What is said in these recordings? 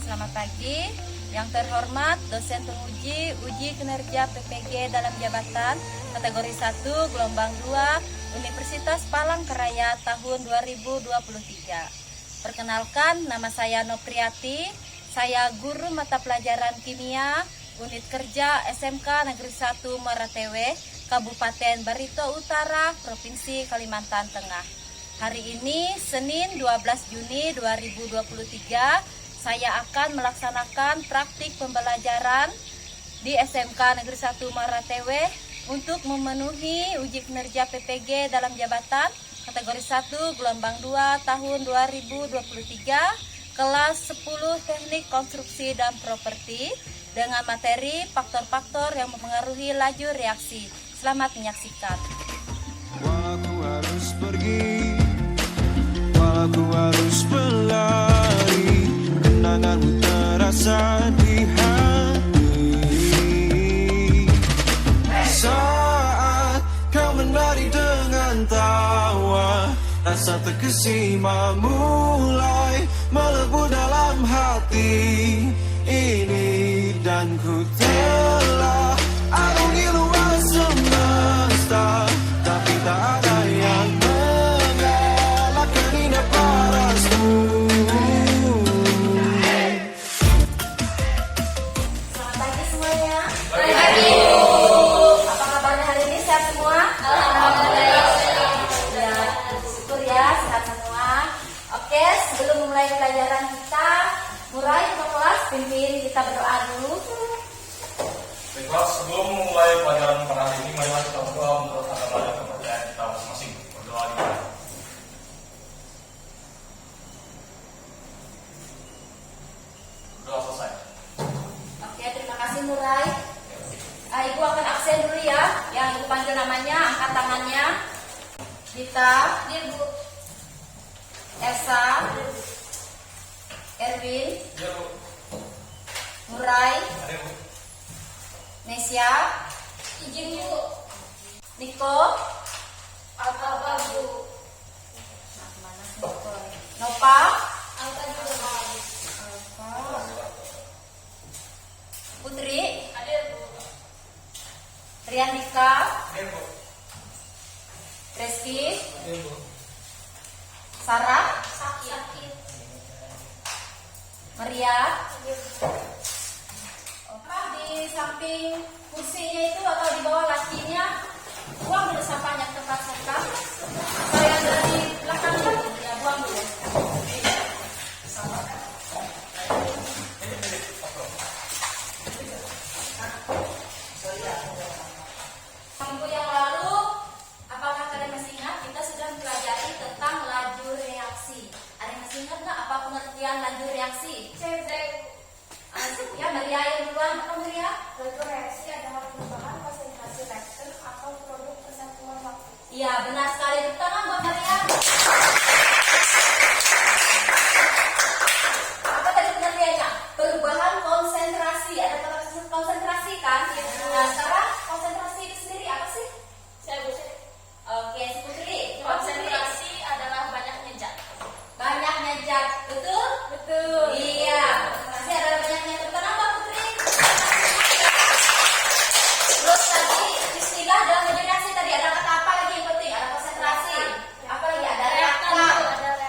selamat pagi. Yang terhormat dosen penguji uji kinerja PPG dalam jabatan kategori 1 gelombang 2 Universitas Palangkaraya tahun 2023. Perkenalkan, nama saya Nopriati. Saya guru mata pelajaran kimia unit kerja SMK Negeri 1 Maratewe, Kabupaten Barito Utara, Provinsi Kalimantan Tengah. Hari ini, Senin 12 Juni 2023, saya akan melaksanakan praktik pembelajaran di SMK Negeri 1 Maratewe untuk memenuhi uji kinerja PPG dalam jabatan kategori 1 gelombang 2 tahun 2023, kelas 10 Teknik Konstruksi dan Properti dengan materi faktor-faktor yang mempengaruhi laju reaksi. Selamat menyaksikan. Aku harus pergi, aku harus berlari, kenanganmu terasa di hati. Saat kau menari dengan tawa, rasa terkesima mulai melebu dalam hati ini. Dan ku telah arungi luas semesta, tapi tak ada yang mengalahkan indah parasmu. Selamat pagi semuanya. Pagi. Apa kabarnya hari ini? Sehat semua? Alhamdulillah. Ya, syukur ya, sehat semua. Oke, sebelum memulai pelajaran kita, Murai ke kelas, pimpin kita berdoa dulu. Baiklah, sebelum memulai pelajaran pada hari ini, marilah kita berdoa menurut agama dan kepercayaan kita masing-masing. Berdoa di mana? Berdoa selesai. Oke, terima kasih Murai. Ibu akan absen dulu ya. Yang Ibu panggil namanya, angkat tangannya. Dita, Bu. Elsa, Erwin, Ya, Bu. Murai, Ada, Bu. Nesya, izin Bu. Niko, apa Bu? Nova, Putri, ada Bu. Riandika, Ada, Bu. Reski, Ada, Bu. Sarah, sakit, Maria. Di samping kursinya itu atau di bawah lacinya, buang dulu sampahnya ke tempat sampah. Kalau yang ada di belakang kan, ya buang dulu. Minggu yang lalu, apakah kalian masih ingat kita sudah mempelajari tentang laju reaksi? Ada yang masih ingat nggak apa pengertian laju reaksi? Ya, Maria yang duluan. Apa Maria? Laju reaksi adalah perubahan konsentrasi reaksen atau produk persatuan waktu. Iya, benar sekali. Tepuk tangan buat Maria. Apa tadi pengertiannya? Perubahan konsentrasi. Ada kata konsentrasi kan? Nah, sekarang konsentrasi itu sendiri apa sih? Oke, si Putri. Konsentrasi adalah banyaknya zat. Banyaknya zat, betul? Betul. Iya. Konsentrasi adalah banyaknya zat. Kenapa Putri? Terus tadi istilah dalam laju reaksi tadi ada kata apa lagi yang penting? Ada konsentrasi. Apa lagi? Ada reaktan.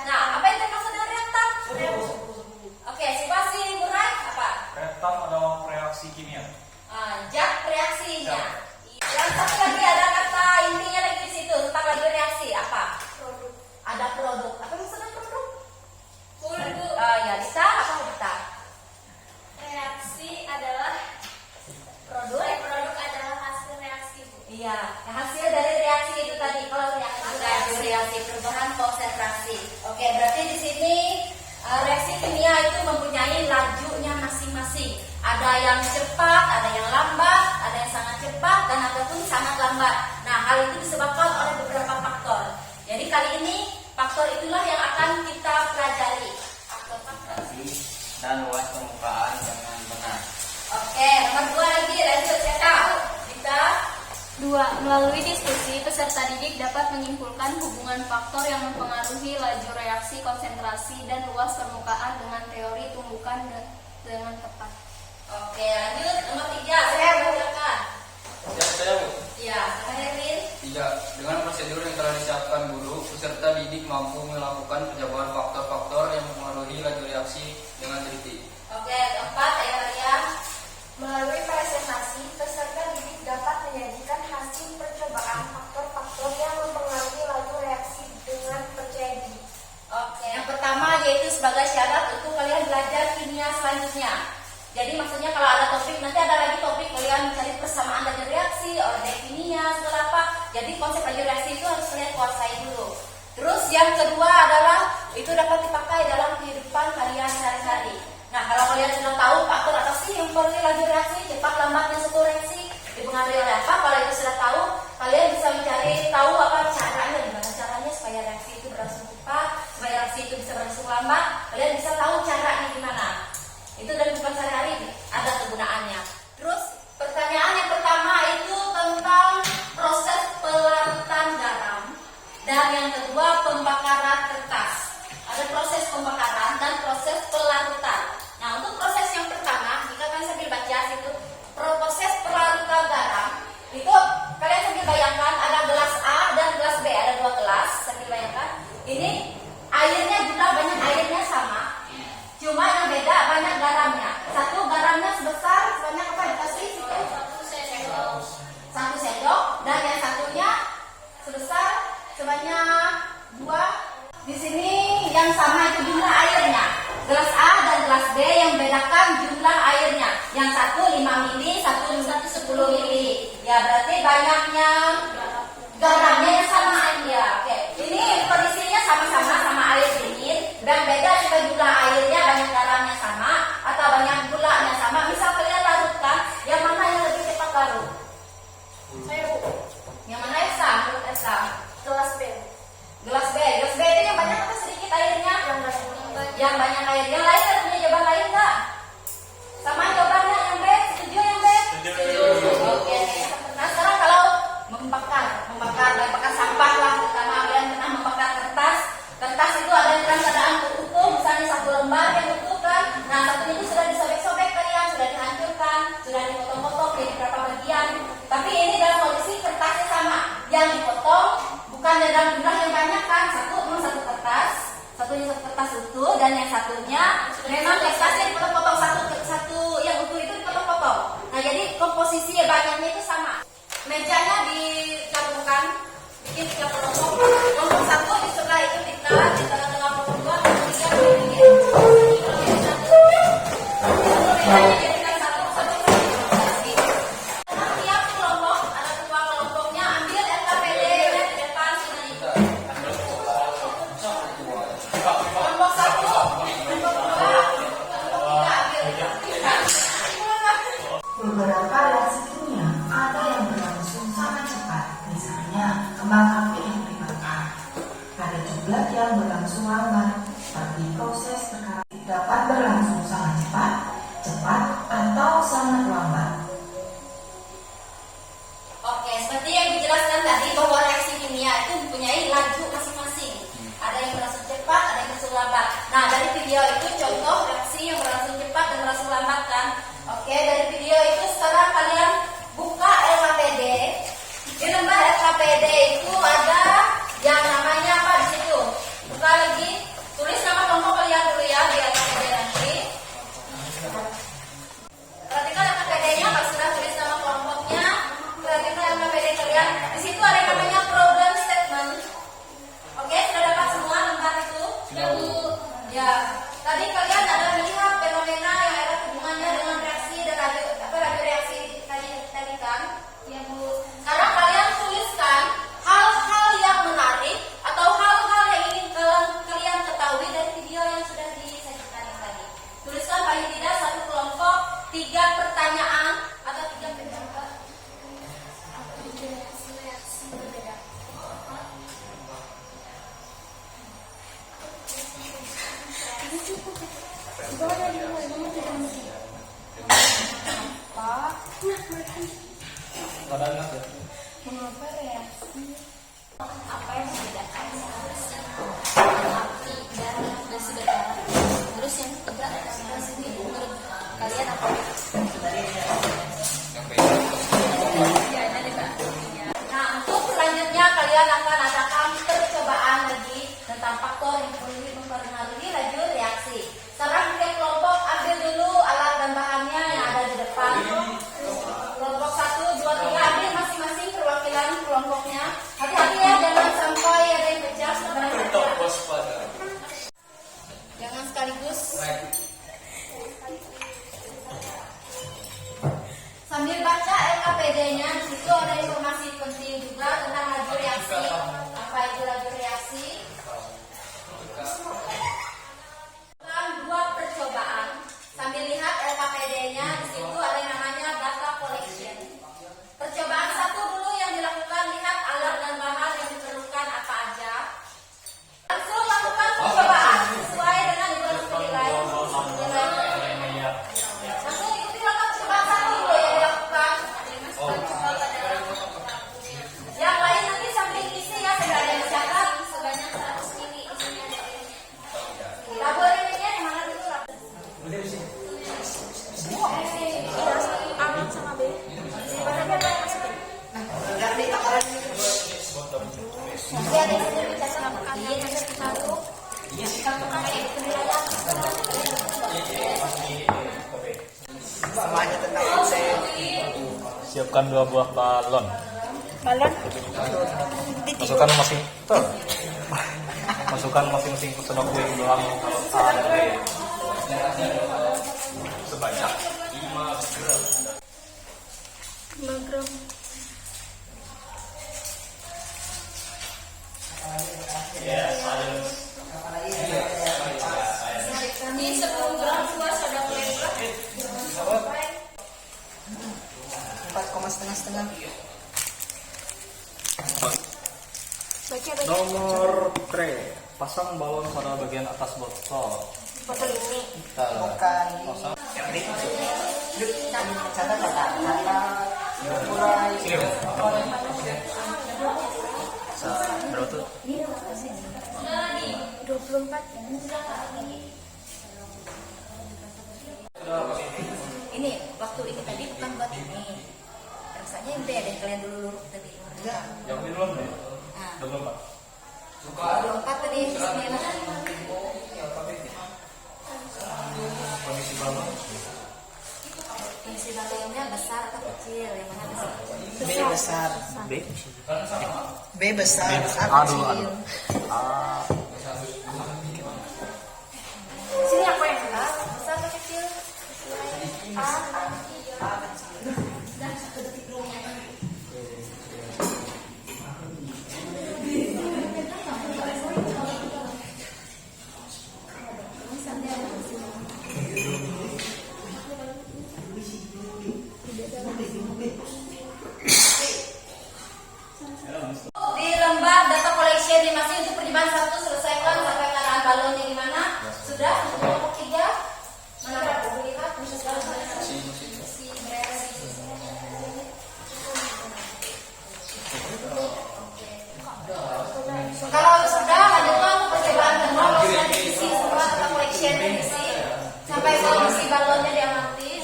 Nah, apa yang termasuk dengan reaktan? Oke, situasi Murai apa? Reaktan adalah reaksi kimia. Zat reaksinya. Yang satu lagi ada kata intinya lagi di situ tentang laju reaksi apa? Produk. Ada produk. Apa maksudnya produk? Produk. Ya, Dita apa Dita? Reaksi adalah Produk. produk adalah hasil reaksi. Iya, hasil dari reaksi itu tadi. Kalau reaksi itu laju reaksi perubahan konsentrasi. Oke, berarti di sini reaksi kimia itu mempunyai lajunya masing-masing. Ada yang cepat, ada yang lambat, ada yang sangat cepat, dan ada pun sangat lambat. Nah, hal itu disebabkan oleh beberapa faktor. Jadi kali ini faktor itulah yang akan kita pelajari. Faktor-faktor. Dan luas permukaan dengan benar. Oke, nomor 2 lagi lanjut Ceta. Kita 2. Melalui diskusi, peserta didik dapat menyimpulkan hubungan faktor yang mempengaruhi laju reaksi, konsentrasi, dan luas permukaan dengan teori dengan tepat. Oke, lanjut nomor 3. Saya bacakan. Siap saya, Bu. Ya, Herwin. 3. Dengan prosedur yang telah disiapkan guru, peserta didik mampu melakukan penjabaran faktor-faktor yang mempengaruhi laju reaksi dengan teliti. Oke, keempat, Ria. Melalui presentasi, peserta didik dapat menyajikan hasil percobaan faktor-faktor yang mempengaruhi laju reaksi dengan percaya diri. Oke, yang pertama yaitu sebagai syarat untuk kalian belajar kimia selanjutnya. Jadi maksudnya kalau ada topik, nanti ada lagi topik kalian mencari persamaan laju reaksi, order kimia, segala apa. Jadi konsep laju reaksi itu harus kalian kuasai dulu. Terus yang kedua adalah itu dapat dipakai dalam kehidupan kalian sehari-hari. Nah, kalau kalian sudah tahu faktor apa sih yang mempengaruhi laju reaksi, cepat lambatnya suatu reaksi dipengaruhi oleh apa, kalau itu sudah tahu, kalian bisa mencari tahu apa caranya, gimana caranya supaya reaksi itu berlangsung cepat, supaya reaksi itu bisa berlangsung lambat, kalian bisa tahu caranya gimana. Itu dalam kehidupan sehari-hari ada kegunaannya. Terus pertanyaan yang pertama itu tentang proses pelarutan garam, dan yang kedua pembakaran kertas. Ada proses pembakaran dan proses pelarutan. Nah, untuk proses yang pertama, jika kalian sambil baca itu proses pelarutan garam, itu kalian sambil bayangkan ada gelas A dan gelas B, ada 2 gelas, sambil bayangkan. Ini airnya jumlah banyak airnya sama, cuma yang beda banyak garamnya. Satu garamnya sebesar sebanyak apa dikasih itu? 1 sendok, dan yang satunya sebesar sebanyak 2. Di sini yang sama itu jumlah airnya. Gelas A dan gelas B yang bedakan jumlah airnya. Yang satu 5 mili, satu 10 mili. Ya berarti banyaknya garamnya yang sama ya. Oke. Ini kondisinya sama-sama sama air dingin. Dan beda jika jumlah airnya banyak garamnya sama atau banyak gulanya sama. Misal kalian larutkan, yang mana yang lebih cepat larut? Saya, Bu. Yang mana Esa? Menurut Esa? Kelas B. Gelas B. Gelas B itu yang banyak atau sedikit airnya? Yang banyak air. Yang lain ada punya jawaban lain nggak? Sama jawabannya yang B? Setuju yang B? Setuju. Oke. Nah sekarang kalau membakar sampah lah, terutama kalian pernah membakar kertas. Kertas itu ada yang dalam keadaan utuh, misalnya 1 lembar yang utuh kan. Nah satunya itu sudah disobek-sobek kalian, sudah dihancurkan, sudah dipotong-potong jadi berapa bagian. Tapi ini dalam kondisi kertasnya sama. Yang dipotong bukan dalam jumlah yang banyak kan, satu kertas, satunya 1 kertas utuh, dan yang satunya memang kertasnya dipotong-potong, satu yang utuh itu dipotong-potong. Nah jadi komposisi banyaknya itu sama. Mejanya digabungkan, bikin 3 kelompok. Kelompok 1 di sebelah itu di tengah-tengah kelompok 2, kemudian di mejanya jadikan satu. Tiap kelompok ada ketua kelompoknya, ambil LKPD di depan sini. Kelompok 1, kelompok 2, kelompok 3 ambil. Beberapa reaksi kimia ada yang berlangsung sangat cepat, misalnya kembang api yang dibakar. Ada juga yang berlangsung lambat, seperti proses perkara dapat berlangsung sangat cepat atau sangat lambat. Oke, seperti yang dijelaskan tadi bahwa reaksi kimia itu mempunyai laju masing-masing. Ada yang berlangsung cepat, ada yang berlangsung lambat. Nah, dari video itu contoh reaksi yang berlangsung cepat dan berlangsung lambat kan. Oke, dari video itu sekarang kalian buka LKPD. Di lembar LKPD itu ada yang namanya apa di situ? Buka lagi, tulis nama kelompok kalian dulu ya di LKPD nanti. Perhatikan LKPD-nya, kalau sudah tulis nama kelompoknya, perhatikan LKPD kalian. Di situ ada yang namanya problem statement. Oke, sudah dapat semua lembar itu? Ya, tadi kalian ada melihat fenomena yang ada hubungannya dengan reaksi dan radio reaksi tadi kan? Ya Bu. Sekarang kalian tuliskan hal-hal yang menarik atau hal-hal yang ingin kalian ketahui dari video yang sudah disajikan tadi. Tuliskan paling tidak 1 kelompok 3 pertanyaan atau 3 penjelasan. Reaksi berbeda. Mengapa reaksi? Apa yang membedakan reaksi api dan besi bara? Terus yang ketiga reaksi menurut LKPD-nya di situ ada informasi penting juga tentang laju reaksi. Apa itu laju reaksi? Dua percobaan. Sambil lihat LKPD-nya di situ ada yang namanya data collection. Percobaan satu dulu yang dilakukan, lihat alat dan bahan yang diperlukan apa aja. Langsung lakukan percobaan sesuai dengan informasi nilai. Langsung ikuti langkah percobaan satu dulu yang dilakukan. Yang lain nanti sambil isi ya, sudah ada yang catat sebanyak 100 mili isinya. Laboratoriumnya yang mana dulu? Siapkan 2 buah balon. Masukkan masing-masing ke sendok kue dalam A dan B. Sebanyak 5 gram. Ini 10 gram buah soda flavor. 4,5. Nomor 3, pasang balon pada bagian atas botol. Botol ini. Bukan. Pasang. Cara mulai. Berapa tuh? 24. Ini waktu ini tadi bukan buat ini. Rasanya yang beda kalian dulu luruk tadi. Yang minum deh. 24. 24 tadi bismillah. Kondisi balon. Isi balonnya besar atau kecil? Yang mana besar? B besar. B. B besar. A Aduh. kecil. Sini aku yang besar. Besar atau kecil? Di lembar data collection ini masih untuk percobaan 1 selesaikan sampai keadaan balonnya di mana? Sudah? Kelompok 3? Mana berapa? Lihat kalau sudah lanjutkan percobaan kedua, langsung diisi semua data collection diisi sampai kondisi balonnya diamati.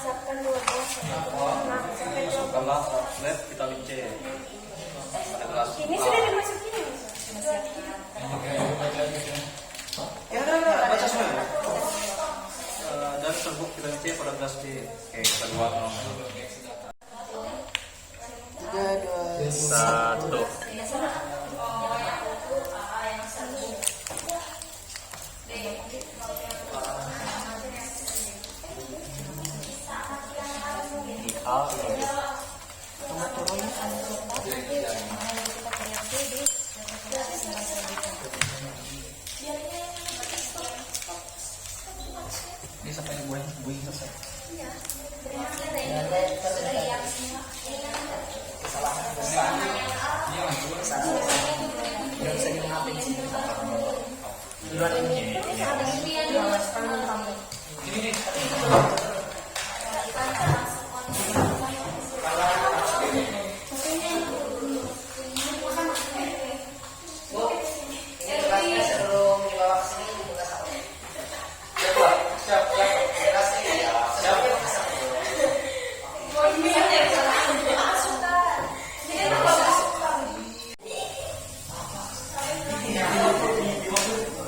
Siapkan 12. Masukkanlah tablet vitamin C. Pada gelas. Ini sudah dimasukin. Ya udah, baca semua. Dan serbuk vitamin C pada gelas D. Oke, kita buat nomor 3, 2, 1. A. Ini sampai buing selesai.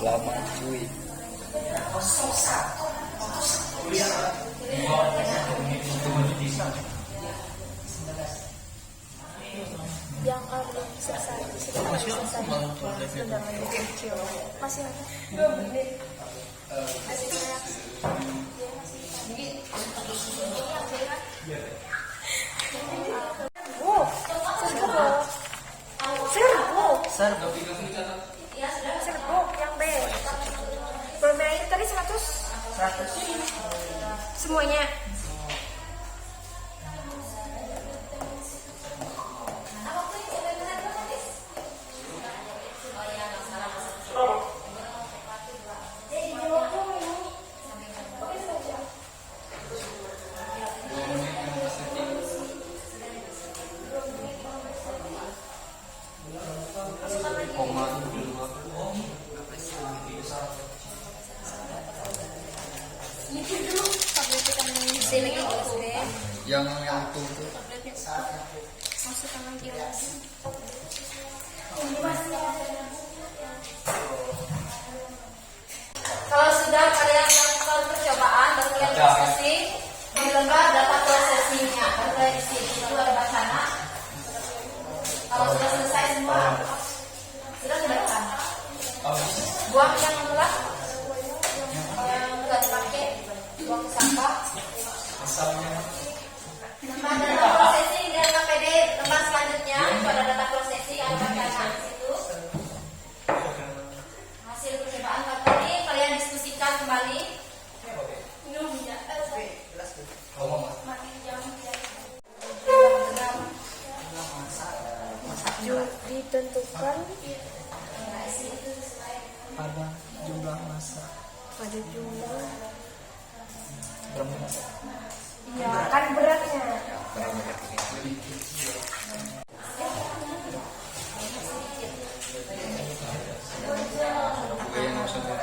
Lama cuy. Yang belum selesai. Masih ada 2 menit. Serbuk yang B. Bermain tadi 100. Semuanya. Yang itu Masukkan lagi mas. Kalau sudah kalian melakukan percobaan, baru kalian diskusi di lembar data prosesinya. Baru kalian isi itu ada bacana. Kalau sudah selesai semua, sudah dibacakan. Buang yang telah nggak dipakai, buang ke sampah. Lembar data prosesi dan KPD lembar selanjutnya pada data prosesi ada bacana di situ. Hasil percobaan tadi kalian diskusikan kembali. Ditentukan pada jumlah masa. pada jumlah. Berapa masa? Ya kan beratnya. kue yang maksudnya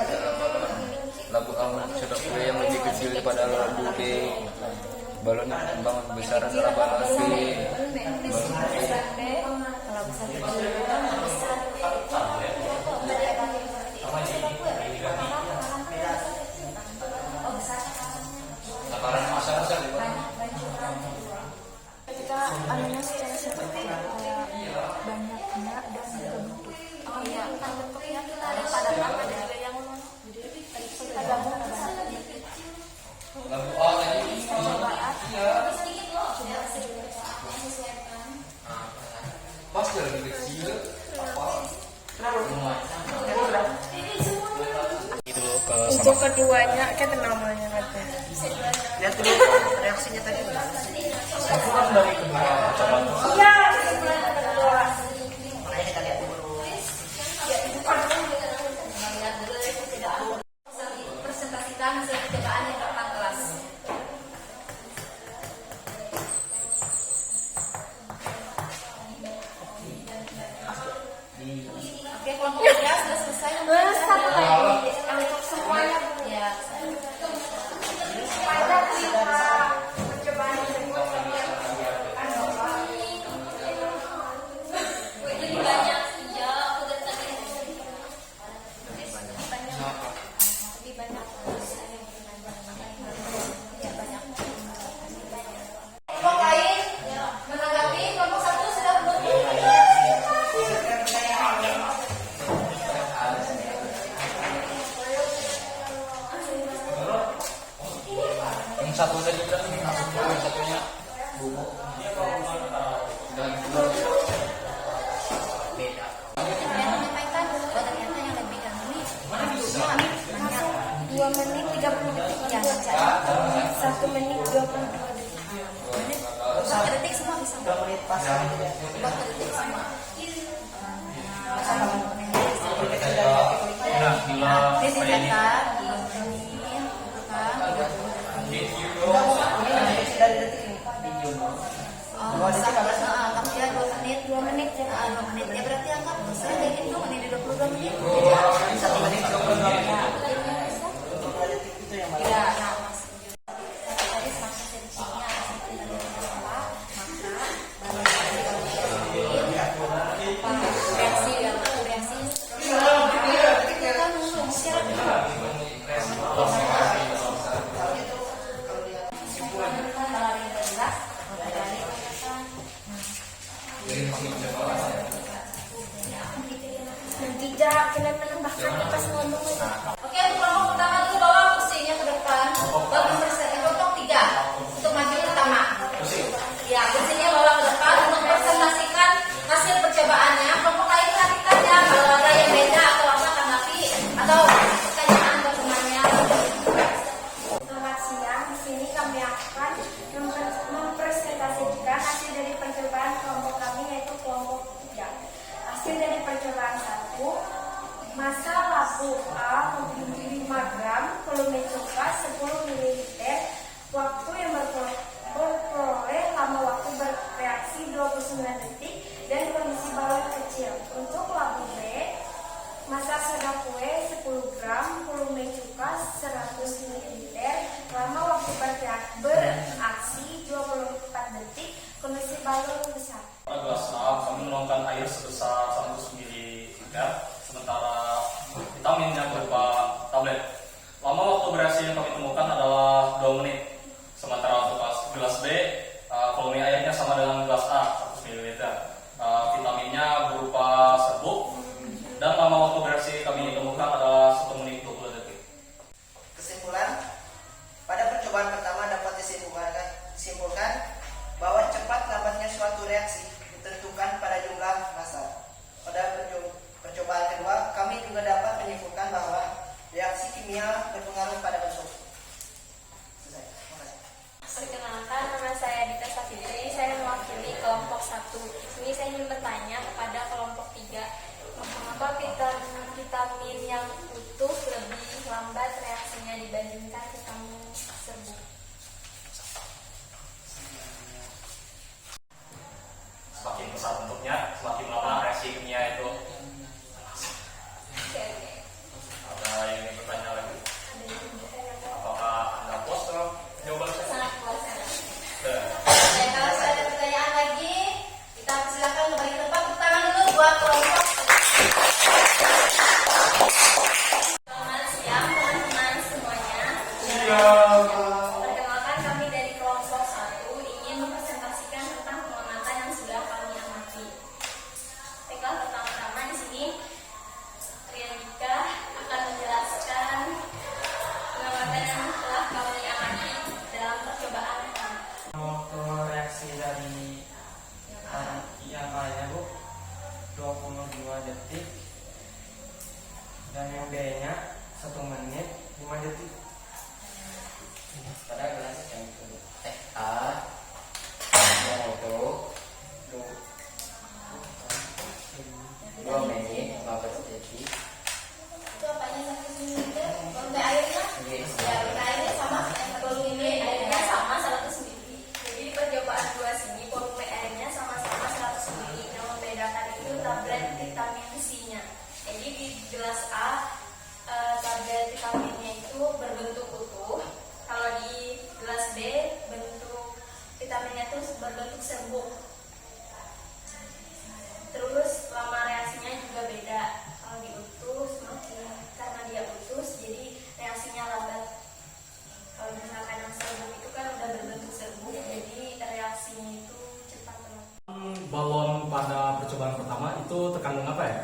labu amun sudah kue yang lebih kecil daripada labu ke balon yang kembang besaran labu api takaran masa Kita anunya secara seperti banyak enggak dan juga bentuk. Oh iya, kan bentuknya kita ada pada ada juga yang Ada bentuk. labu A tadi pasti lebih kecil apa Untuk keduanya kita namanya katanya. Lihat dulu reaksinya tadi. Kurang dari kedua percobaan. Iya, kesimpulan kedua. Makanya kita lihat dulu. presentasikan hasil percobaan yang depan kelas. Oke, kelompok 3 sudah selesai. Satu lagi untuk semuanya. Ya. Pada 5 percobaan tersebut Lebih banyak. Ya, aku dari tadi. Lebih banyak. Kelompok lain menanggapi kelompok 1 sudah belum? yang satu tadi berarti yang satunya bubuk dan beda Yang menyampaikan, oh ternyata yang lebih dahulu nih. Banyak. 2 menit 30 detik. Ya, baca. 1 menit 22 detik. Menit. 4 detik semua bisa. 2 menit pas. 4 detik semua. Nah, gila Ini kayak ini. dicatat, Dari detik ini. Oh, sampai anggap dia 2 menit. 2 menit ya. 2 menit. Ya berarti anggap saya kayak gitu menit 22 menit. 1 menit 22 menit. Itu yang mana? Ya, nah, Mas. Tadi masa skripsinya seperti tadi apa, maka reaksi kita dulu syarat kalian menambahkan kipas ngomong. Oke, untuk kelompok pertama dulu bawa kursinya ke depan. Bagus presentasi kelompok 3 untuk maju pertama. Ya, kursinya bawa ke depan untuk presentasikan hasil percobaannya. Kelompok lain perhatikan ya, kalau ada yang beda atau apa tanggapi atau pertanyaan ke temannya. Selamat siang, di sini kami akan mempresentasikan hasil dari percobaan kelompok kami yaitu kelompok 3. Hasil dari percobaan 1, massa labu A memiliki 5 gram, volume cuka 10 ml, waktu yang berperoleh lama waktu bereaksi 29 detik, dan kondisi balon kecil. Untuk labu B, massa soda kue 10 gram, volume cuka 100 ml, lama waktu beraksi 24 detik, kondisi balon besar. Pada gelas A kami menuangkan air sebesar 100 ml, sementara vitaminnya berupa tablet. Lama waktu bereaksi yang kami temukan adalah 2 menit. Sementara untuk gelas B, volume airnya sama dengan gelas A 100 ml. Vitaminnya berupa serbuk dan lama waktu bereaksi kami temukan adalah 1 menit 20 detik. Kesimpulan, pada percobaan pertama dapat disimpulkan bahwa cepat lambatnya suatu reaksi ditentukan pada jumlah massa. Pada percobaan kedua, kami juga dapat menyimpulkan bahwa reaksi kimia berpengaruh pada bentuk. Selesai. Terima kasih. Perkenalkan, nama saya Dita Safitri, saya mewakili kelompok 1. Ini saya ingin bertanya kepada kelompok 3, mengapa vitamin yang utuh lebih lambat reaksinya dibandingkan vitamin serbuk? Semakin besar bentuknya, semakin lama reaksi kimia itu. Oke. Ada yang ingin bertanya lagi? Apakah Anda puas dengan jawaban saya? Sangat puas ya. Dan kalau sudah ada pertanyaan lagi, kita persilakan bagi tempat pertama dulu buat kelompok. Selamat siang teman-teman semuanya. Perkenalkan, kami dari kelompok 1 ingin mempresentasikan tentang pengamatan yang sudah kami amati. Baiklah, pertama-tama di sini Rianika akan menjelaskan pengamatan yang telah kami amati dalam percobaan pertama. Waktu reaksi dari yang A-nya Bu 22 detik dan yang B-nya 1 menit 5 detik. Pada gelas yang A yang itu 2 menit 15 detik. Itu apanya 100 ml? Volume airnya? Ya, volume airnya sama. Volume airnya sama 100 ml. Jadi di percobaan 2 sini volume airnya sama-sama 100 ml. Yang membedakan itu tablet vitamin C-nya. Jadi di gelas A tablet vitaminnya itu berbentuk utuh. Kalau di gelas B bentuk vitaminnya itu berbentuk serbuk. Terus lama reaksinya juga beda. Kalau diutus semakin karena dia utus jadi reaksinya lambat. Kalau misalkan yang serbuk itu kan udah berbentuk serbuk jadi reaksinya itu cepat banget. Balon pada percobaan pertama itu terkandung apa ya?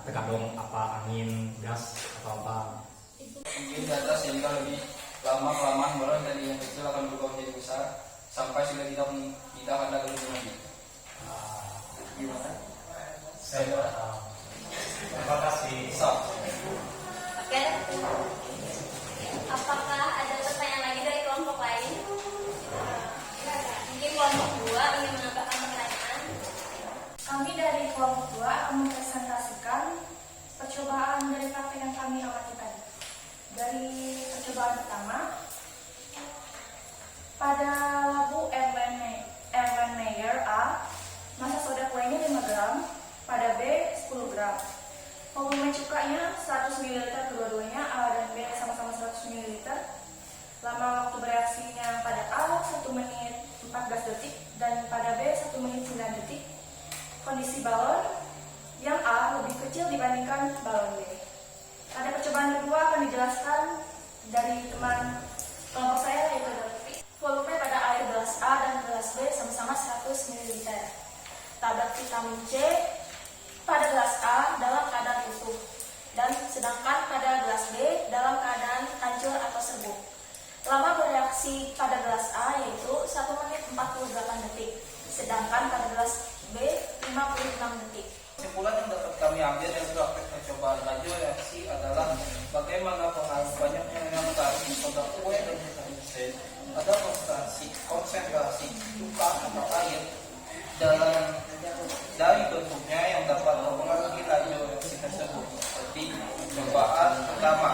Terkandung apa? Angin, gas, atau apa? Mungkin di atas sehingga lebih lama kelamaan balon dari yang kecil akan berubah menjadi besar sampai sudah tidak ada gelembung lagi. Gimana? Saya tidak tahu. Terima kasih. Oke. Apakah ada pertanyaan lagi dari kelompok lain? Mungkin kelompok 2 ingin menambahkan pertanyaan. Kami dari kelompok 2 akan mempresentasikan percobaan dari praktek yang kami amati tadi. Dari percobaan pertama, pada labu Erlenmeyer A, massa soda kuenya 5 gram, pada B 10 gram. Volume cukanya 100 ml kedua-duanya, A dan B sama-sama 100 ml. Lama waktu bereaksinya pada A 1 menit 14 detik dan pada B 1 menit 9 detik. Kondisi balon yang A lebih kecil dibandingkan balon B. Pada percobaan kedua akan dijelaskan dari teman kelompok saya yaitu Lutfi. Volume pada air gelas A dan gelas B sama-sama 100 ml. Tablet vitamin C pada gelas A dalam keadaan utuh dan sedangkan pada gelas B dalam keadaan hancur atau serbuk. Lama bereaksi pada gelas A yaitu 1 menit 48 detik, sedangkan pada gelas B 56 detik. Kesimpulan yang dapat kami ambil dari praktek percobaan radio reaksi adalah bagaimana pengaruh banyaknya yang tarik pada kue dan vitamin C pada konsentrasi cuka atau air dari bentuknya yang dapat mempengaruhi radio reaksi tersebut. Seperti percobaan pertama,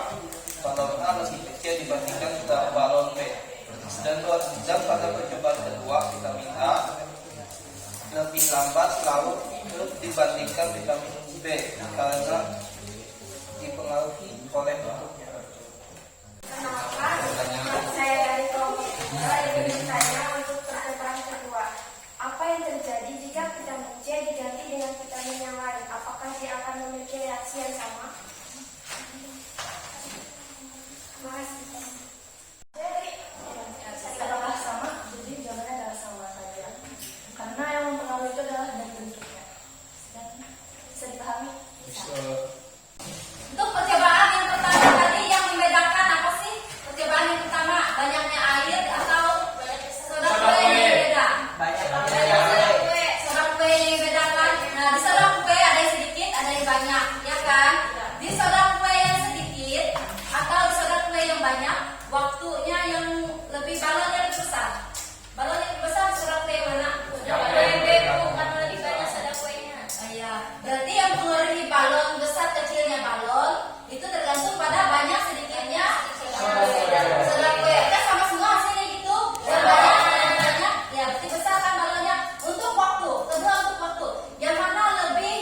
balon A lebih kecil dibandingkan balon B, dan pada percobaan kedua vitamin A lebih lambat larut dibandingkan vitamin B karena dipengaruhi oleh bentuknya. Kenalkan, saya dari kelompok ingin bertanya untuk percobaan kedua. Apa yang terjadi jika vitamin C diganti dengan vitamin yang lain? Apakah dia akan memiliki reaksi yang sama? Jadi, apakah sama? Jadi jawabannya adalah sama saja. Karena yang mempengaruhi itu adalah dari bentuknya. Bisa dipahami? Untuk percobaan yang pertama tadi yang membedakan apa sih? Percobaan yang pertama banyaknya air atau soda kue yang berbeda? Soda kue yang membedakan. Nah, di soda kue ada yang sedikit, ada yang banyak, ya kan? Di soda kue yang sedikit atau di soda kue yang banyak, waktunya yang lebih balonnya lebih besar. Balon yang lebih besar di soda kue yang mana? Soda kue yang beku, karena lebih banyak soda kuenya. Iya, berarti yang mengurangi balon besar kecilnya balon itu tergantung pada banyak sedikitnya soda kue. Kan sama semua hasilnya gitu. Banyak, ya berarti besar kan balonnya. Untuk waktu, kedua untuk waktu. Yang mana lebih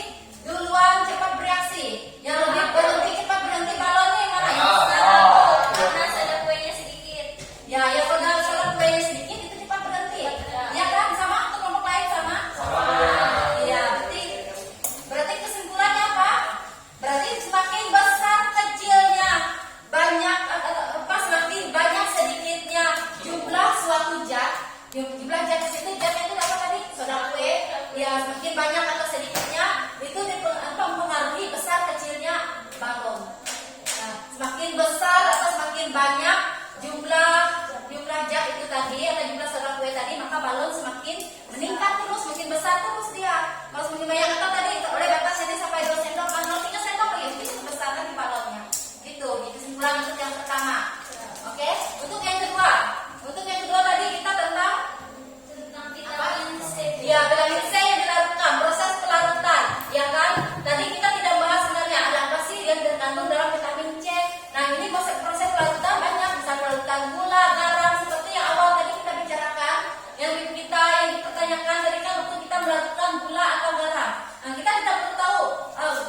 duluan cepat bereaksi? Yang lebih berhenti cepat berhenti balonnya yang mana? Yang besar. Karena soda kuenya sedikit. Ya, yang soda kuenya sedikit itu cepat berhenti. Ya kan? Sama untuk kelompok lain sama? Iya, berarti kesimpulannya apa? Berarti semakin besar kecilnya banyak semakin banyak sedikitnya jumlah suatu zat. Jumlah zat itu zatnya itu apa tadi? Soda kue. Ya, semakin banyak atau sedikitnya itu mempengaruhi besar kecilnya balon. Nah, semakin besar atau semakin banyak jumlah zat itu tadi atau jumlah soda kue tadi, maka balon semakin meningkat terus, semakin besar terus dia. Kalau semakin banyak atau tadi oleh batas ini sampai 2 sendok, kalau 3 sendok lagi itu besar di balonnya. Gitu. Ini kesimpulan untuk yang pertama. Oke? Untuk yang kedua. Untuk yang kedua tadi kita tentang vitamin C. Ya, vitamin C yang dilarutkan, proses pelarutan. Ya kan? Tadi kita tidak bahas sebenarnya ada apa sih yang terkandung dalam vitamin C. Nah, ini proses pelarutan banyak, bisa pelarutan gula, garam seperti yang awal tadi kita bicarakan. Yang dipertanyakan tadi kan untuk kita melarutkan gula atau garam. Nah, kita tidak perlu tahu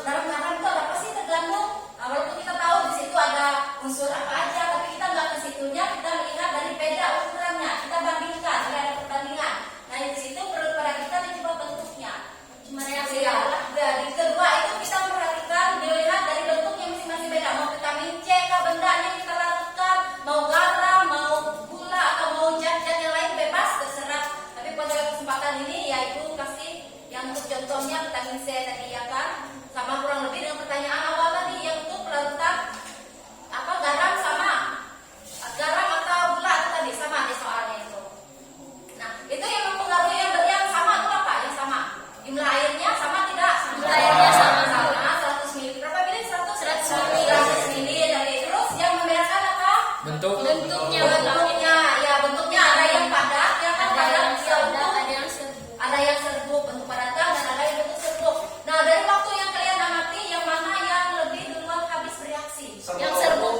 dalam garam itu ada apa sih tergandung. Nah, walaupun kita tahu di situ ada unsur apa aja, tapi kita nggak ke situnya, kita melihat dari beda ukurannya, kita bandingkan, ada perbandingan. Nah, di situ perlu pada kita dicoba bentuknya. Cuma reaksi ya. Dari kedua itu kita perhatikan, dilihat dari bentuknya masing-masing beda. Mau vitamin C kah bendanya yang kita larutkan, mau garam, mau gula atau mau zat-zat yang lain bebas terserah. Tapi pada kesempatan ini yaitu kasih yang untuk contohnya vitamin C tadi ya kan, sama kurang lebih dengan pertanyaan awal tadi yang untuk pelarutan apa garam sama garam atau gula itu tadi sama di soalnya itu. Nah, itu yang mempengaruhi yang sama itu apa? Yang sama jumlah airnya sama tidak? Jumlah airnya sama 100 ml. Berapa mili? 100 mili. Dari terus yang membedakan apa? Bentuknya. Ya, bentuknya ada yang padat, ya kan padat, ada yang serbuk bentuk padatan dan ada yang bentuk serbuk. Nah, dari waktu yang kalian amati yang mana yang lebih duluan habis bereaksi? Yang serbuk.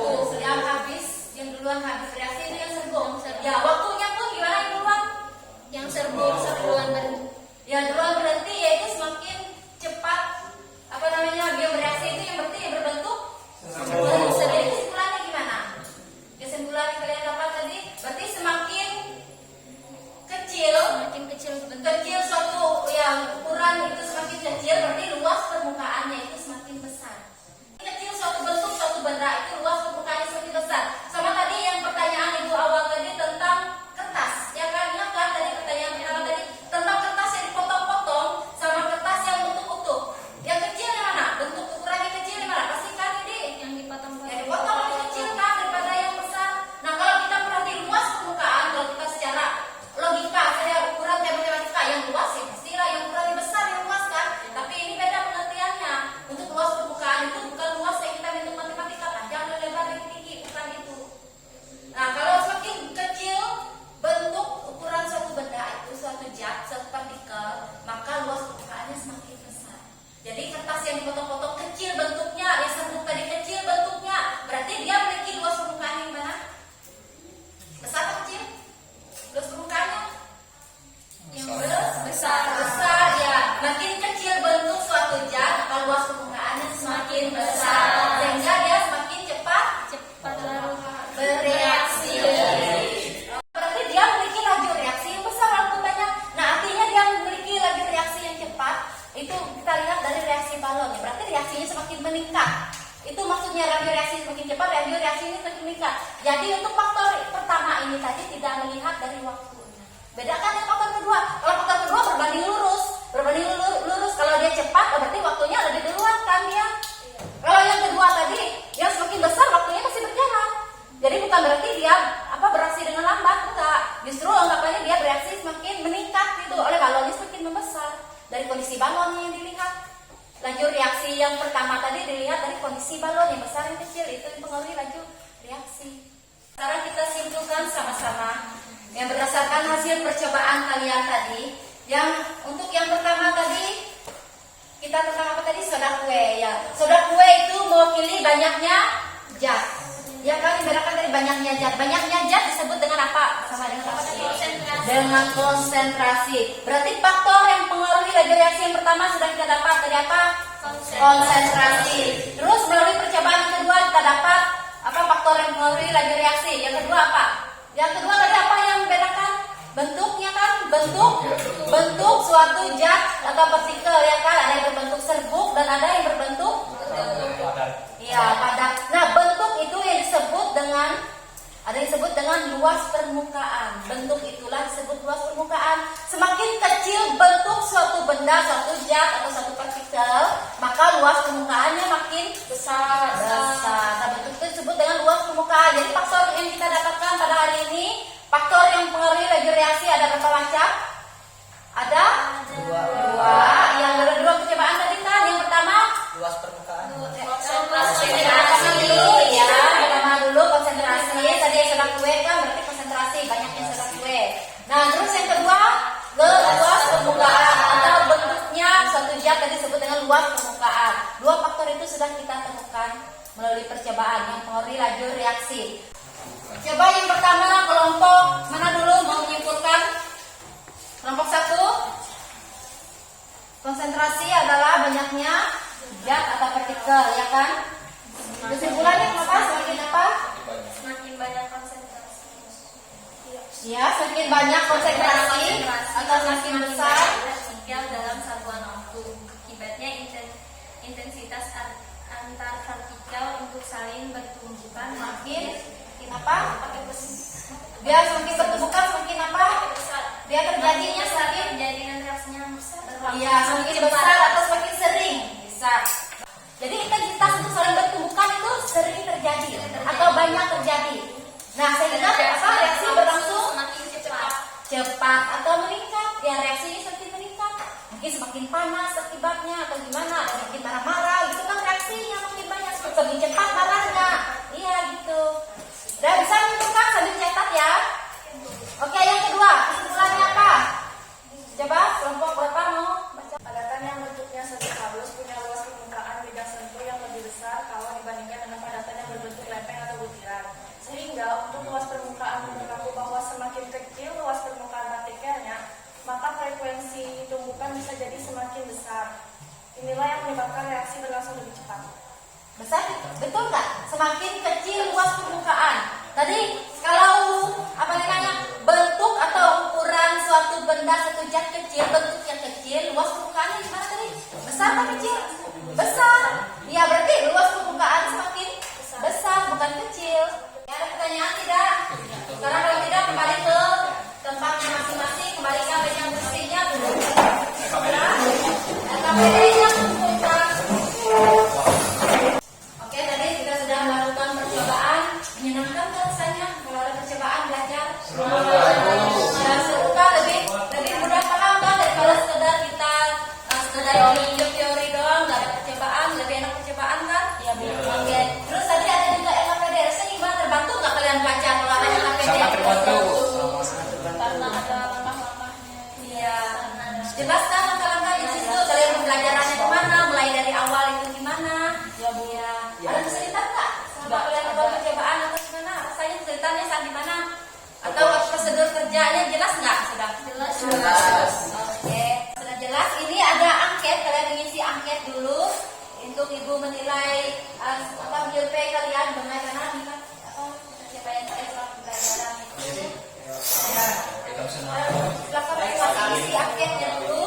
Yang duluan habis bereaksi itu yang serbuk. Ya, waktunya pun gimana yang duluan? Yang serbuk duluan berhenti. Ya, duluan berhenti yaitu semakin cepat dia bereaksi itu yang berarti yang berbentuk serbuk. Jadi kesimpulannya gimana? Kesimpulan yang kalian dapat bentuknya radioreaksi semakin cepat, radioreaksi ini semakin meningkat. Jadi untuk faktor pertama ini tadi tidak melihat dari waktunya. Bedakan dengan faktor kedua. Kalau faktor kedua berbanding lurus. Kalau dia cepat, berarti waktunya lebih duluan kan dia. Kalau yang kedua tadi, yang semakin besar waktunya masih berjalan. Jadi bukan berarti dia bereaksi dengan lambat, enggak. Justru anggapannya dia bereaksi semakin meningkat gitu. Oleh balonnya semakin membesar. Dari kondisi balonnya yang dilihat. Laju reaksi yang pertama tadi dilihat dari kondisi balon yang besar yang kecil, itu yang mempengaruhi laju reaksi. Sekarang kita simpulkan sama-sama yang berdasarkan hasil percobaan kalian tadi. Yang untuk yang pertama tadi kita tentang apa tadi? Soda kue ya. Soda kue itu mewakili banyaknya zat. Ya kan, dibedakan dari banyaknya zat. Banyaknya zat disebut dengan apa? Sama dengan apa tadi? Dengan konsentrasi. Berarti faktor yang mempengaruhi laju reaksi yang pertama sudah kita dapat dari apa? Konsentrasi. Terus melalui percobaan yang kedua kita dapat apa faktor yang mempengaruhi laju reaksi? Yang kedua apa? Yang kedua tadi apa yang membedakan? Bentuknya kan? Bentuk suatu zat atau partikel ya kan? Ada yang berbentuk serbuk dan ada yang berbentuk padat. Nah, bentuk itu yang disebut dengan luas permukaan. Bentuk itulah disebut luas permukaan. Semakin kecil bentuk suatu benda, suatu zat atau suatu partikel, maka luas permukaannya makin besar. Nah, bentuk itu disebut dengan luas permukaan. Jadi faktor yang kita dapatkan pada hari ini, faktor yang mempengaruhi laju reaksi ada berapa macam? Ada dua. Yang ada dua percobaan tadi kan. Yang pertama Luas permukaan. konsentrasi ya. Pertama dulu konsentrasi. Tadi yang soda kue kan berarti konsentrasi, banyaknya soda kue. Nah, terus yang kedua luas permukaan atau bentuknya suatu zat tadi disebut dengan luas permukaan. Dua faktor itu sudah kita temukan melalui percobaan yang mempengaruhi laju reaksi. Coba yang pertama kelompok mana dulu mau menyimpulkan? Kelompok 1. Konsentrasi adalah banyaknya zat atau partikel, ya kan? Kesimpulannya kenapa? Semakin apa? Semakin banyak konsentrasi. Ya, semakin banyak konsentrasi atau semakin besar partikel dalam satuan waktu. Akibatnya intensitas antar partikel untuk saling bertumbukan makin apa? Dia semakin bertumbukan semakin apa? Dia terjadinya semakin terjadinya reaksinya besar. Iya, semakin besar atau semakin sering besar. Jadi intensitas untuk saling bertumbukan itu sering terjadi atau banyak terjadi. Nah, sehingga apa? Reaksi berlangsung Semakin cepat atau meningkat. Ya, reaksinya semakin meningkat. Mungkin semakin panas akibatnya atau gimana? Atau mungkin marah-marah, gitu kan reaksinya makin banyak. Semakin cepat marahnya. Iya gitu. Udah bisa menentukan sambil catat ya. Oke, yang kedua, kesimpulannya apa? Coba kelompok berapa mau baca? Padatan yang bentuknya seperti halus punya luas permukaan bidang sentuh yang lebih besar kalau dibandingkan dengan padatan yang berbentuk lempeng atau butiran. Sehingga untuk luas permukaan berlaku bahwa semakin kecil luas permukaan partikelnya, maka frekuensi tumbukan bisa jadi semakin besar. Inilah yang menyebabkan reaksi berlangsung lebih cepat. Besar, betul nggak? Semakin kecil luas permukaan. Tadi kalau apa namanya bentuk atau ukuran suatu benda, satu zat kecil, bentuk yang kecil, luas permukaannya gimana tadi? Besar atau kecil? Besar. Ya berarti luas permukaan semakin besar, bukan kecil. Ya, ada pertanyaan tidak? Sekarang kalau tidak kembali ke tempatnya masing-masing, kembalikan meja bersihnya dulu. KPD-nya kumpulkan. Oke, tadi kita sudah melakukan percobaan. Menyenangkan kan rasanya kalau ada percobaan belajar? Ya, seru kan? Lebih mudah paham kan daripada sekedar kita sekedar teori doang, nggak ada percobaan. Lebih enak percobaan kan? Iya, oke. Terus tadi ada juga LKPD. Rasanya gimana? Terbantu nggak kalian belajar kalau ada LKPD? Sangat terbantu. Karena ada langkah-langkahnya. Iya. Jelas kan langkah-langkah di situ? Kalian pembelajarannya kemana? Mulai dari awal itu gimana? Ya Bu. Ada kesulitan nggak? Coba kalian coba percobaan atau gimana? Rasanya kesulitannya saat di mana? Atau prosedur kerjanya jelas nggak? Sudah jelas. Oke, sudah jelas. Ini ada angket. Kalian mengisi angket dulu untuk Ibu menilai survei kalian bagaimana pencapaian kalian selama pembelajaran itu. Ya. Silakan masing-masing isi anketnya dulu.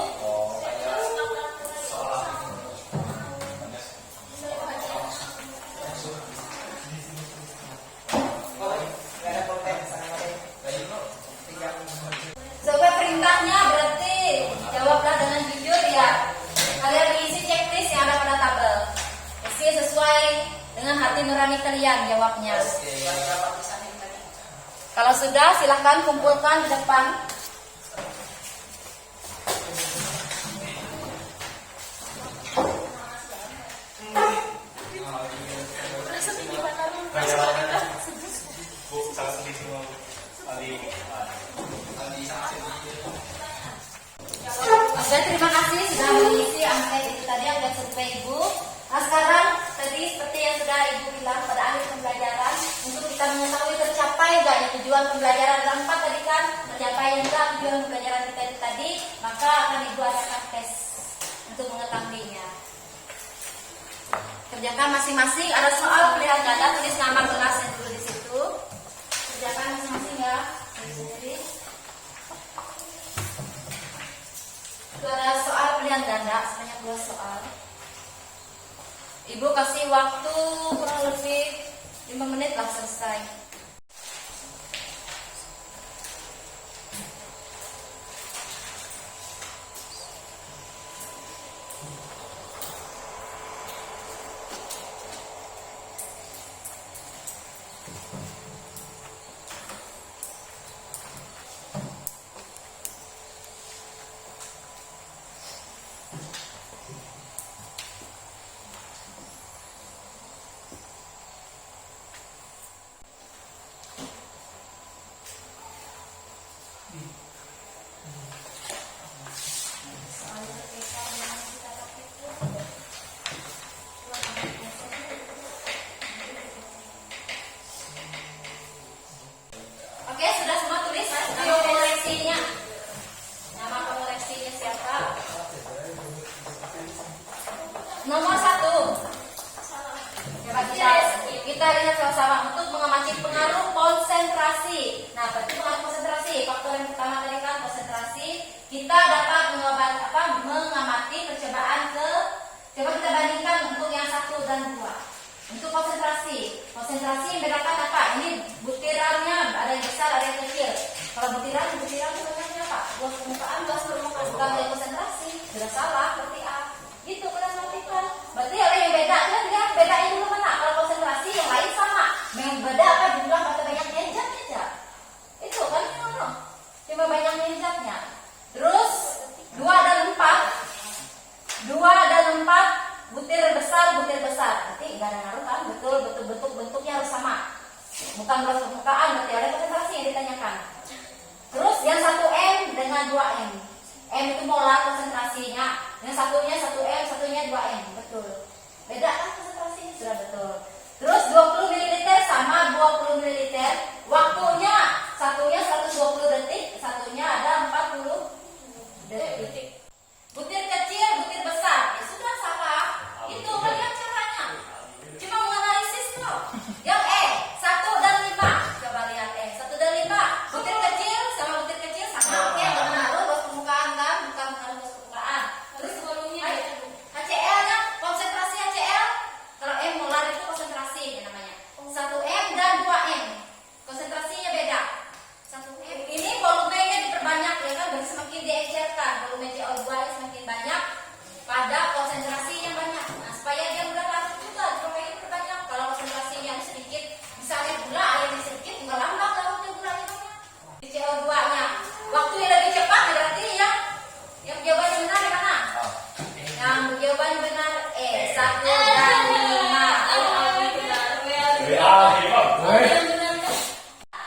nurani kalian jawabnya. Kalau sudah, silahkan kumpulkan di depan. Oke, terima kasih sudah mengisi angket itu tadi, angket survei Ibu. Nah sekarang tadi seperti yang sudah Ibu bilang pada akhir pembelajaran, untuk kita mengetahui tercapai enggak tujuan pembelajaran ada 4 tadi kan, tercapai enggak tujuan pembelajaran kita itu tadi, maka akan Ibu adakan tes untuk mengetahuinya. Kerjakan masing-masing, ada soal pilihan ganda, tulis nama kelasnya dulu di situ. Kerjakan masing-masing ya. Jadi itu ada soal pilihan ganda sebanyak 2 soal. Ibu kasih waktu kurang lebih 5 menit lah selesai. Oke, sudah semua tulis nama pengoreksinya. Nama pengoreksinya siapa? Nomor 1. Coba kita lihat sama-sama untuk mengamati pengaruh konsentrasi. Nah, berarti pengaruh konsentrasi, faktor yang pertama tadi kan konsentrasi. Kita dapat mengamati percobaan coba kita bandingkan untuk yang 1 dan 2. Untuk konsentrasi yang bedakan apa? Ini butirannya ada yang besar, ada yang kecil. Kalau butiran sebenarnya apa? Luas permukaan, bukan dari konsentrasi. Sudah salah, berarti A. Gitu, kita perhatikan. Berarti ada yang beda. Kita lihat bedain dulu mana. Kalau konsentrasi yang lain sama. Yang beda apa? Jumlah atau banyaknya zat. Itu kan gimana? Cuma banyaknya zatnya. Terus 2 dan 4 butir besar. Berarti nggak ada ngaruh kan? Betul, bentuknya harus sama. Bukan luas permukaan, berarti ada konsentrasi yang ditanyakan. Terus yang 1M dengan 2M. M itu molar konsentrasinya. Yang satunya 1M, satunya 2M. Betul. Beda kan konsentrasinya? Sudah betul. Terus 20 ml sama 20 ml. Waktunya satunya 120 detik, satunya ada 40 detik. Butir kecil, butir besar. Ya sudah salah. Itu kalian caranya. Cuma menganalisis loh. Yang 1 dan 5. Coba lihat 1 dan 5. Butir kecil sama butir kecil sama. Oke, mengaruh luas permukaan kan? Bukan mengaruh luas permukaan. Terus volumenya HCl-nya, konsentrasi HCl. Kalau M molar itu konsentrasi namanya. 1M dan 2M. Konsentrasinya beda. 1M. Ini volumenya diperbanyak ya kan? Berarti semakin diencerkan. Volume CO2 semakin banyak pada konsentrasi yang banyak. Nah, supaya dia mudah larut juga, volumenya diperbanyak. Kalau konsentrasinya sedikit, misalnya gula, airnya sedikit, nggak lambat larutnya gulanya banyak. Di CO2-nya, waktunya lebih cepat berarti yang jawabannya benar di mana? Yang jawabannya benar 1 dan 5.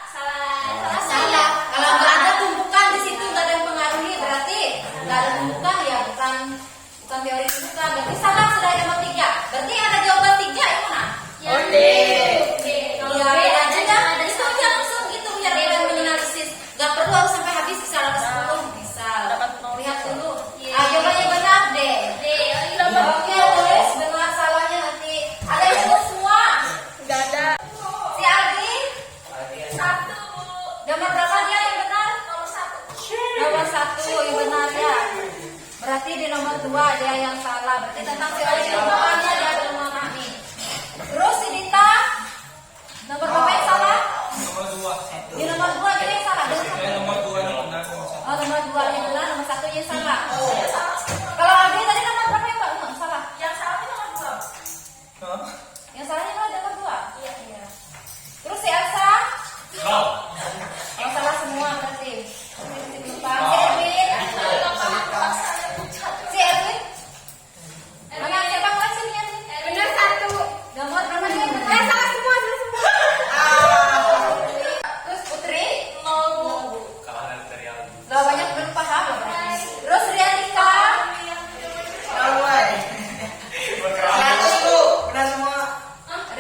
Salah. Kalau nggak ada tumpukan di situ, nggak ada yang pengaruhi, berarti nggak ada tumpukan ya bukan teori tumpukan. Berarti salah, sudah ada nomor 3. Berarti ada jawaban 3 yang mana? Yang D. Kalau beda aja, itu aja langsung itu biar dia menganalisis. Nggak perlu harus sampai habis, bisa ada 10 bisa. Lihat dulu. Jawabannya benar D. Oke, tulis benar salahnya nanti. Ada yang semua? Nggak ada.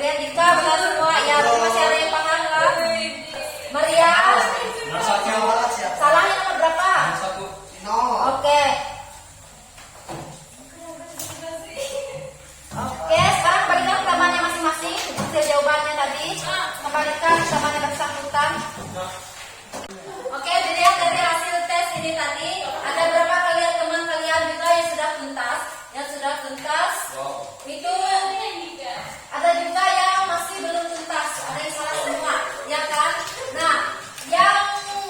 Kemudian Dika, benar semua. Ya, masih ada yang paham lah. Maria, salahnya nomor berapa? Oke. Oke, sekarang kembalikan ke temannya masing-masing. Hasil jawabannya tadi. Kembalikan ke temannya yang bersangkutan. Oke, dilihat dari hasil tes ini tadi, ada berapa kalian teman kalian juga yang sudah tuntas? Yang sudah tuntas? Itu ada juga yang masih belum tuntas. Ada yang salah semua, ya kan? Nah, yang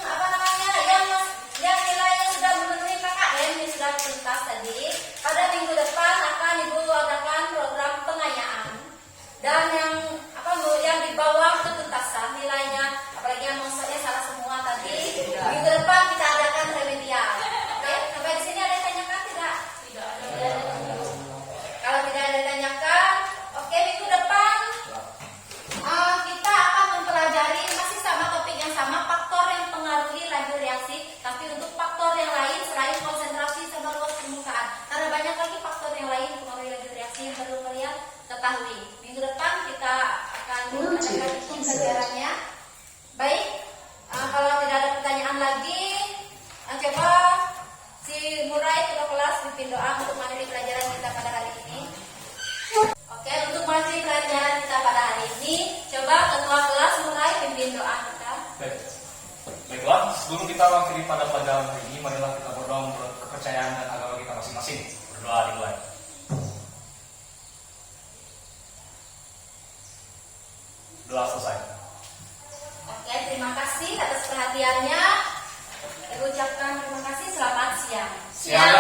apa namanya? Yang nilainya sudah memenuhi KKM yang sudah tuntas tadi, pada minggu depan akan Ibu adakan program pengayaan. Dan yang yang di bawah ketuntasan nilainya, apalagi yang maksudnya salah semua tadi, minggu depan kita adakan remedial. Oke, sampai di sini ada yang tanyakan tidak? Tidak ada. Kalau tidak ada yang tanyakan, oke, minggu depan kita akan mempelajari masih sama topik yang sama, faktor yang mempengaruhi laju reaksi, tapi untuk faktor yang lain selain konsentrasi sama luas permukaan. Karena banyak lagi faktor yang lain mempengaruhi laju reaksi yang perlu kalian ketahui. Minggu depan kita akan mengadakan pembelajarannya. Baik, kalau tidak ada pertanyaan lagi, coba si Murai ketua kelas pimpin doa untuk mengakhiri pelajaran kita pada hari ini. Oke, untuk mengakhiri pelajaran kita pada hari ini, coba ketua kelas Murai pimpin doa kita. Baiklah, sebelum kita mengakhiri pada pelajaran hari ini, marilah kita berdoa menurut kepercayaan dan agama kita masing-masing. Berdoa dimulai. Doa selesai. Oke, terima kasih atas perhatiannya. Saya ucapkan terima kasih. Selamat siang. Siang.